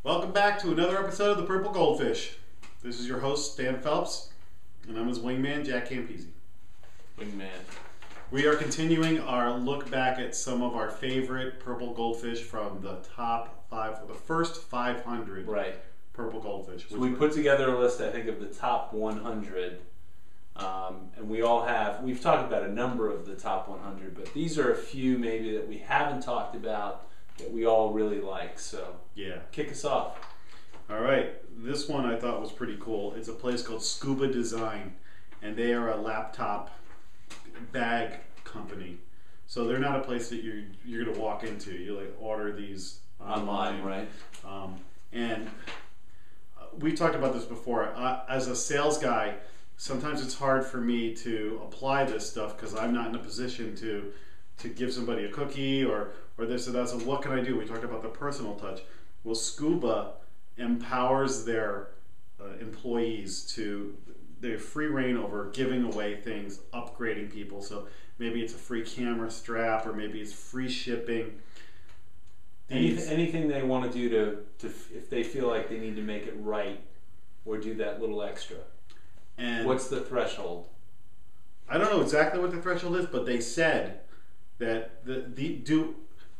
Welcome back to another episode of the Purple Goldfish. This is your host, Stan Phelps, and I'm his wingman, Jack Campese. Wingman. We are continuing our look back at some of our favorite purple goldfish from the top 5, the first 500 purple goldfish. So we put together a list, I think, of the top 100. And we've talked about a number of the top 100, but these are a few maybe that we haven't talked about that we all really like. So yeah, kick us off. All right, this one I thought was pretty cool. It's a place called Scuba Design, and they are a laptop bag company. So they're not a place that you're gonna walk into. You like order these online, right? And we talked about this before. As a sales guy, sometimes it's hard for me to apply this stuff because I'm not in a position to give somebody a cookie or this or that. So what can I do? We talked about the personal touch. Well, Scuba empowers their employees to they have free reign over giving away things, upgrading people. So maybe it's a free camera strap, or maybe it's free shipping. Anything they want to do to if they feel like they need to make it right or do that little extra. And what's the threshold? I don't know exactly what the threshold is, but they said that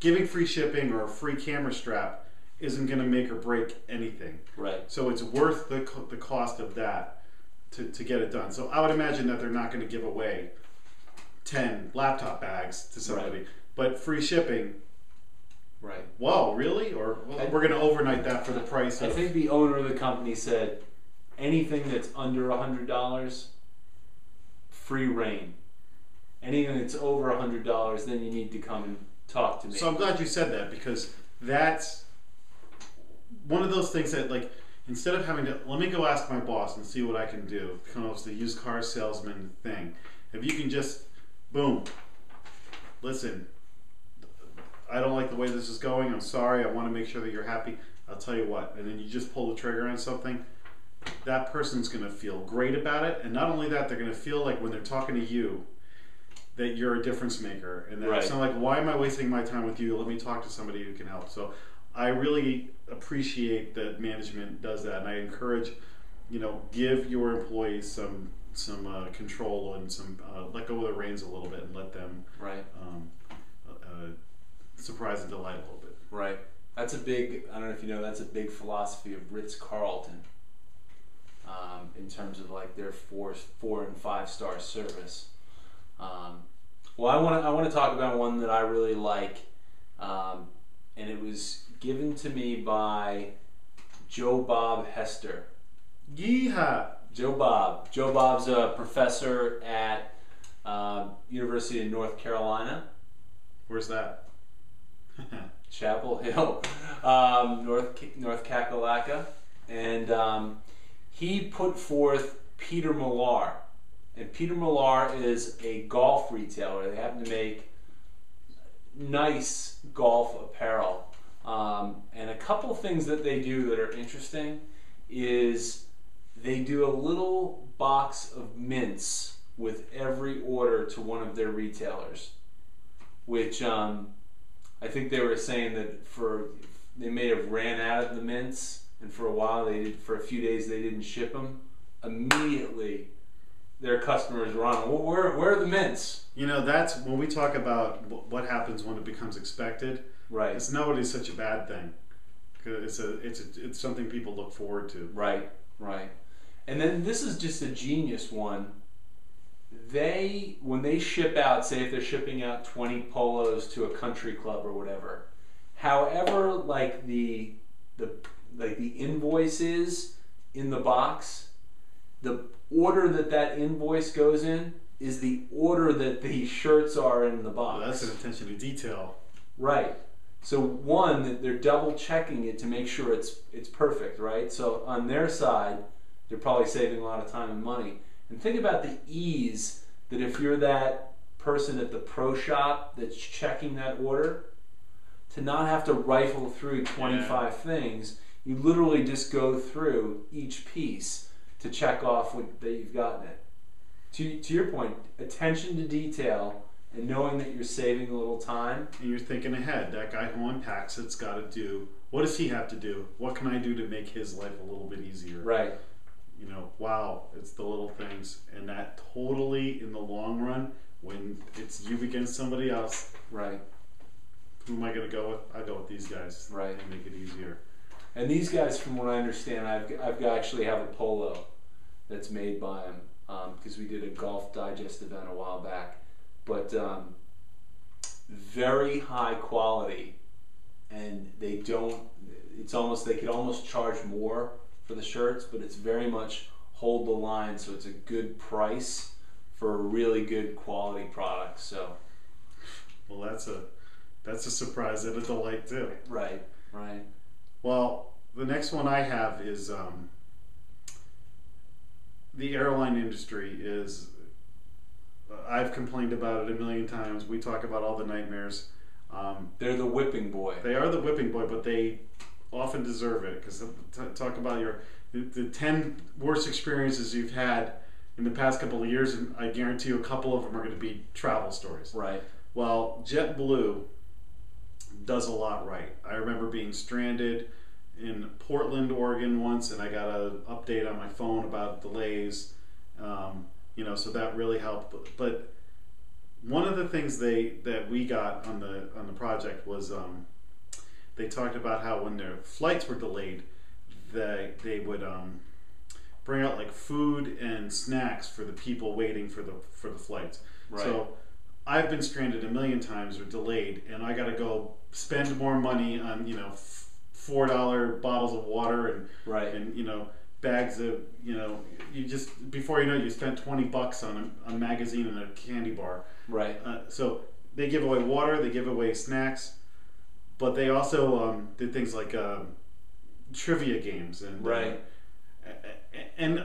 giving free shipping or a free camera strap isn't going to make or break anything. Right. So it's worth the cost of that to get it done. So I would imagine that they're not going to give away 10 laptop bags to somebody, right. But free shipping. Right. Whoa, really? Or we're going to overnight that for the price of... I think the owner of the company said anything that's under $100, free reign. Anything that's over $100, then you need to come and talk to me. So I'm glad you said that, because that's one of those things that, like, instead of having to, let me go ask my boss and see what I can do, kind of the used car salesman thing. If you can just, boom, listen, I don't like the way this is going, I'm sorry, I want to make sure that you're happy, I'll tell you what, and then you just pull the trigger on something, that person's going to feel great about it, and not only that, they're going to feel like when they're talking to you, that you're a difference maker, and that it's not like, why am I wasting my time with you, let me talk to somebody who can help. So I really appreciate that management does that, and I encourage, give your employees some control and some let go of the reins a little bit and let them surprise and delight a little bit. Right. That's a big, I don't know if you know, that's a big philosophy of Ritz-Carlton in terms of like their 4 and 5 star service. Well, I want to talk about one that I really like, and it was given to me by Joe Bob Hester. Yeehaw! Joe Bob. Joe Bob's a professor at University of North Carolina. Where's that? Chapel Hill, North Kakalaka, and he put forth Peter Millar. And Peter Millar is a golf retailer. They happen to make nice golf apparel. And a couple things that they do that are interesting is they do a little box of mints with every order to one of their retailers, which I think they were saying that they may have ran out of the mints, and for a few days they didn't ship them. Immediately their customers were on, well, where are the mints? That's when we talk about what happens when it becomes expected. Right. It's not always such a bad thing. It's something people look forward to. Right. And then this is just a genius one. When they ship out, say if they're shipping out 20 polos to a country club or whatever, however like the invoice is in the box, the order that invoice goes in is the order that the shirts are in the box. Well, that's an attention to detail. Right. So one, they're double checking it to make sure it's perfect, right? So on their side, they're probably saving a lot of time and money. And think about the ease that if you're that person at the pro shop that's checking that order, to not have to rifle through 25 things, you literally just go through each piece to check off that you've gotten it. To your point, attention to detail and knowing that you're saving a little time. And you're thinking ahead. That guy who unpacks it's got to do. What does he have to do? What can I do to make his life a little bit easier? Right. You know, wow, it's the little things. And that totally, in the long run, when it's you against somebody else, right? Who am I going to go with? I go with these guys. Right. And make it easier. And these guys, from what I understand, I've actually have a polo that's made by them because we did a Golf Digest event a while back. But very high quality, and they don't. It's almost they could almost charge more for the shirts, but it's very much hold the line, so it's a good price for a really good quality product. So, well, that's a surprise and a delight too. Right. Right. Well, the next one I have is the airline industry is. I've complained about it a million times. We talk about all the nightmares. They're the whipping boy. They are the whipping boy, but they often deserve it because talk about the 10 worst experiences you've had in the past couple of years, and I guarantee you a couple of them are going to be travel stories. Right. Well, JetBlue does a lot right. I remember being stranded in Portland, Oregon once, and I got an update on my phone about delays. So that really helped. But one of the things that we got on the project was they talked about how when their flights were delayed, they would bring out like food and snacks for the people waiting for the flights. Right. So I've been stranded a million times or delayed, and I got to go spend more money on $4 bottles of water and right. and bags of you just before you know it, you spent $20 on a magazine and a candy bar. Right. So they give away water, they give away snacks, but they also did things like trivia games and right. And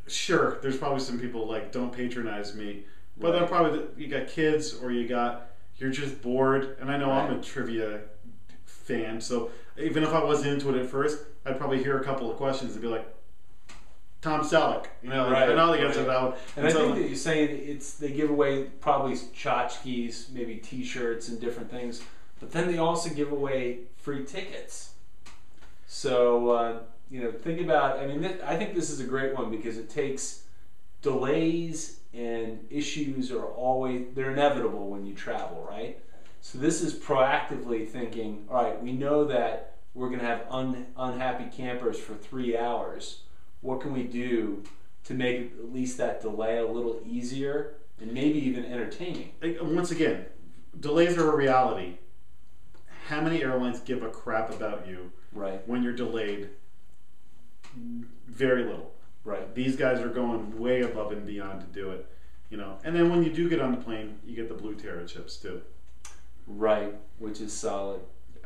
sure, there's probably some people like don't patronize me, but right. they're probably you got kids or you're just bored, and I know right. I'm a trivia fan, so even if I wasn't into it at first, I'd probably hear a couple of questions and be like, Tom Selleck, right, I know the right. answer to that one. And I think that you're saying they give away probably tchotchkes, maybe T-shirts and different things, but then they also give away free tickets. So think about. I mean, I think this is a great one because it takes delays and issues they're inevitable when you travel, right? So this is proactively thinking. All right, we know that we're going to have unhappy campers for 3 hours. What can we do to make at least that delay a little easier and maybe even entertaining? Once again, delays are a reality. How many airlines give a crap about you right. when you're delayed? Very little. Right. These guys are going way above and beyond to do it. And then when you do get on the plane, you get the Blue Terra chips too. Right, which is solid.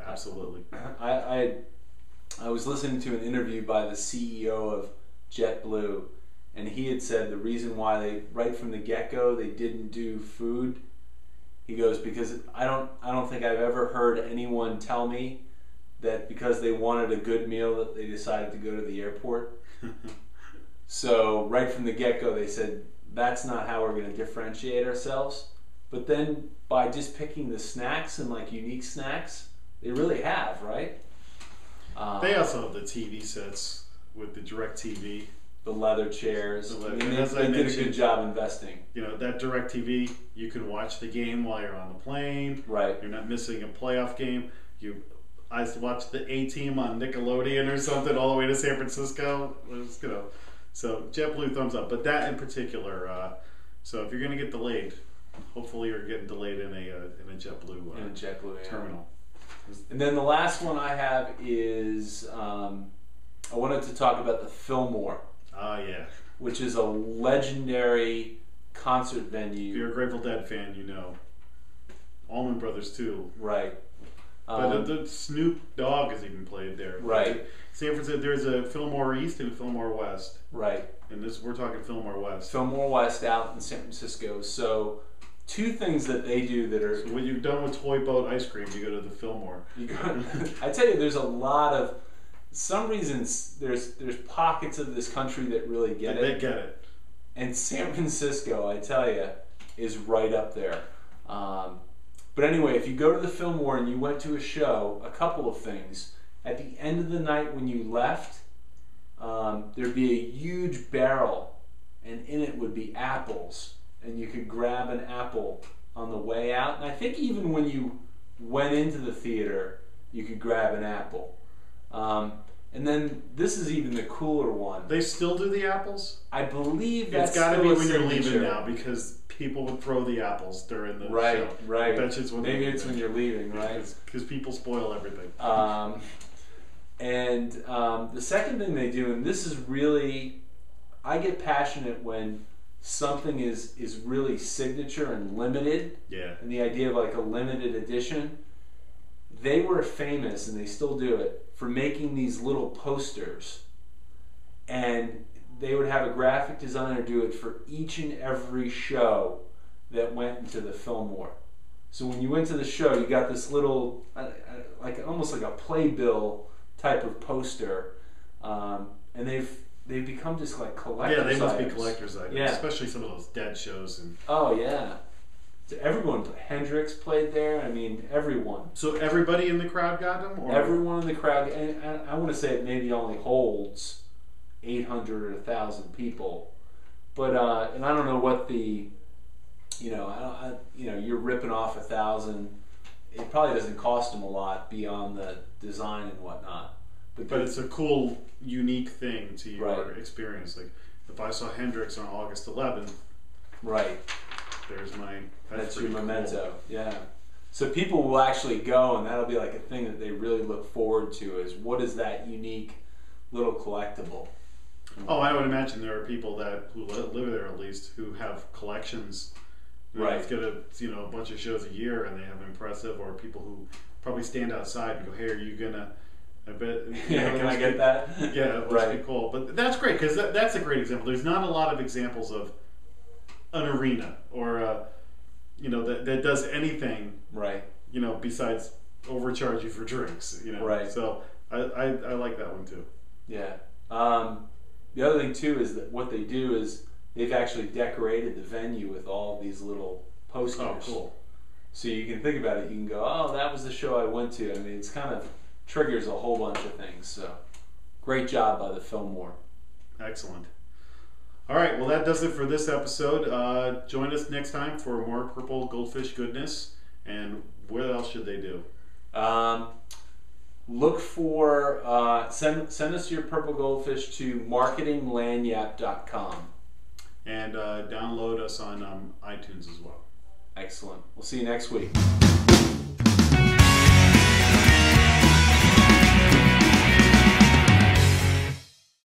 Absolutely. I was listening to an interview by the CEO of JetBlue, and he had said the reason why they right from the get-go they didn't do food. He goes, because I don't think I've ever heard anyone tell me that because they wanted a good meal that they decided to go to the airport. So right from the get-go they said that's not how we're going to differentiate ourselves. But then by just picking the snacks and like unique snacks, they really have, right? They also have the TV sets with the DirecTV. The leather chairs. I mean, they did a good job investing. That DirecTV, you can watch the game while you're on the plane. Right. You're not missing a playoff game. I used to watch the A-Team on Nickelodeon or something all the way to San Francisco. So JetBlue thumbs up. But that in particular, so if you're going to get delayed, hopefully you're getting delayed in a JetBlue terminal. And then the last one I have is I wanted to talk about the Fillmore. Yeah. Which is a legendary concert venue. If you're a Grateful Dead fan, Allman Brothers too. Right. But the Snoop Dogg has even played there. Right. San Francisco, there's a Fillmore East and a Fillmore West. Right. And we're talking Fillmore West. Fillmore West out in San Francisco. So two things that they do that are... So when you're done with Toy Boat ice cream, you go to the Fillmore. I tell you, there's a lot of... Some reasons, there's pockets of this country that really get it. They get it. And San Francisco, I tell you, is right up there. But anyway, if you go to the Fillmore and you went to a show, a couple of things. At the end of the night when you left, there'd be a huge barrel, and in it would be apples, and you could grab an apple on the way out. And I think even when you went into the theater, you could grab an apple. And then this is even the cooler one. They still do the apples? I believe that's it's got to be when you're leaving signature. now, because people would throw the apples during the show. Right. I bet you it's when Maybe it's when you're leaving, right? Because people spoil everything. And the second thing they do, and this is really, I get passionate when something is really signature and limited. Yeah. And the idea of like a limited edition. They were famous, and they still do it, for making these little posters. And they would have a graphic designer do it for each and every show that went into the Fillmore. So when you went to the show, you got this little, like almost like a playbill type of poster, and they've become just like collector's items. Yeah, they must items. be collector's items, yeah. Especially some of those Dead shows. And oh yeah, so everyone. Hendrix played there. I mean, everyone. So everybody in the crowd got them? Or? Everyone in the crowd, and I want to say it maybe only holds 800 or 1,000 people, but and I don't know what the, you're ripping off 1,000. It probably doesn't cost them a lot beyond the design and whatnot. But it's a cool, unique thing to your right. experience. Like if I saw Hendrix on August 11th, right? There's my. That's your memento. Cool. Yeah. So people will actually go, and that'll be like a thing that they really look forward to. Is what is that unique little collectible? Oh, I would imagine there are people who live there at least who have collections. Right. Get a bunch of shows a year, and they have impressive, or people who probably stand outside and go, "Hey, are you gonna?" I bet. Yeah, can I get that? Yeah, it must be cool. But that's great because that's a great example. There's not a lot of examples of an arena or that does anything right. Besides overcharge you for drinks. Right. So I like that one too. Yeah. The other thing too is that what they do is they've actually decorated the venue with all these little posters. Oh, cool. So you can think about it. You can go, oh, that was the show I went to. I mean, it's kind of triggers a whole bunch of things. So great job by the Fillmore. Excellent. All right, well, that does it for this episode. Join us next time for more Purple Goldfish goodness. And what else should they do? Look for, send us your Purple Goldfish to marketinglanyap.com. And download us on iTunes as well. Excellent. We'll see you next week.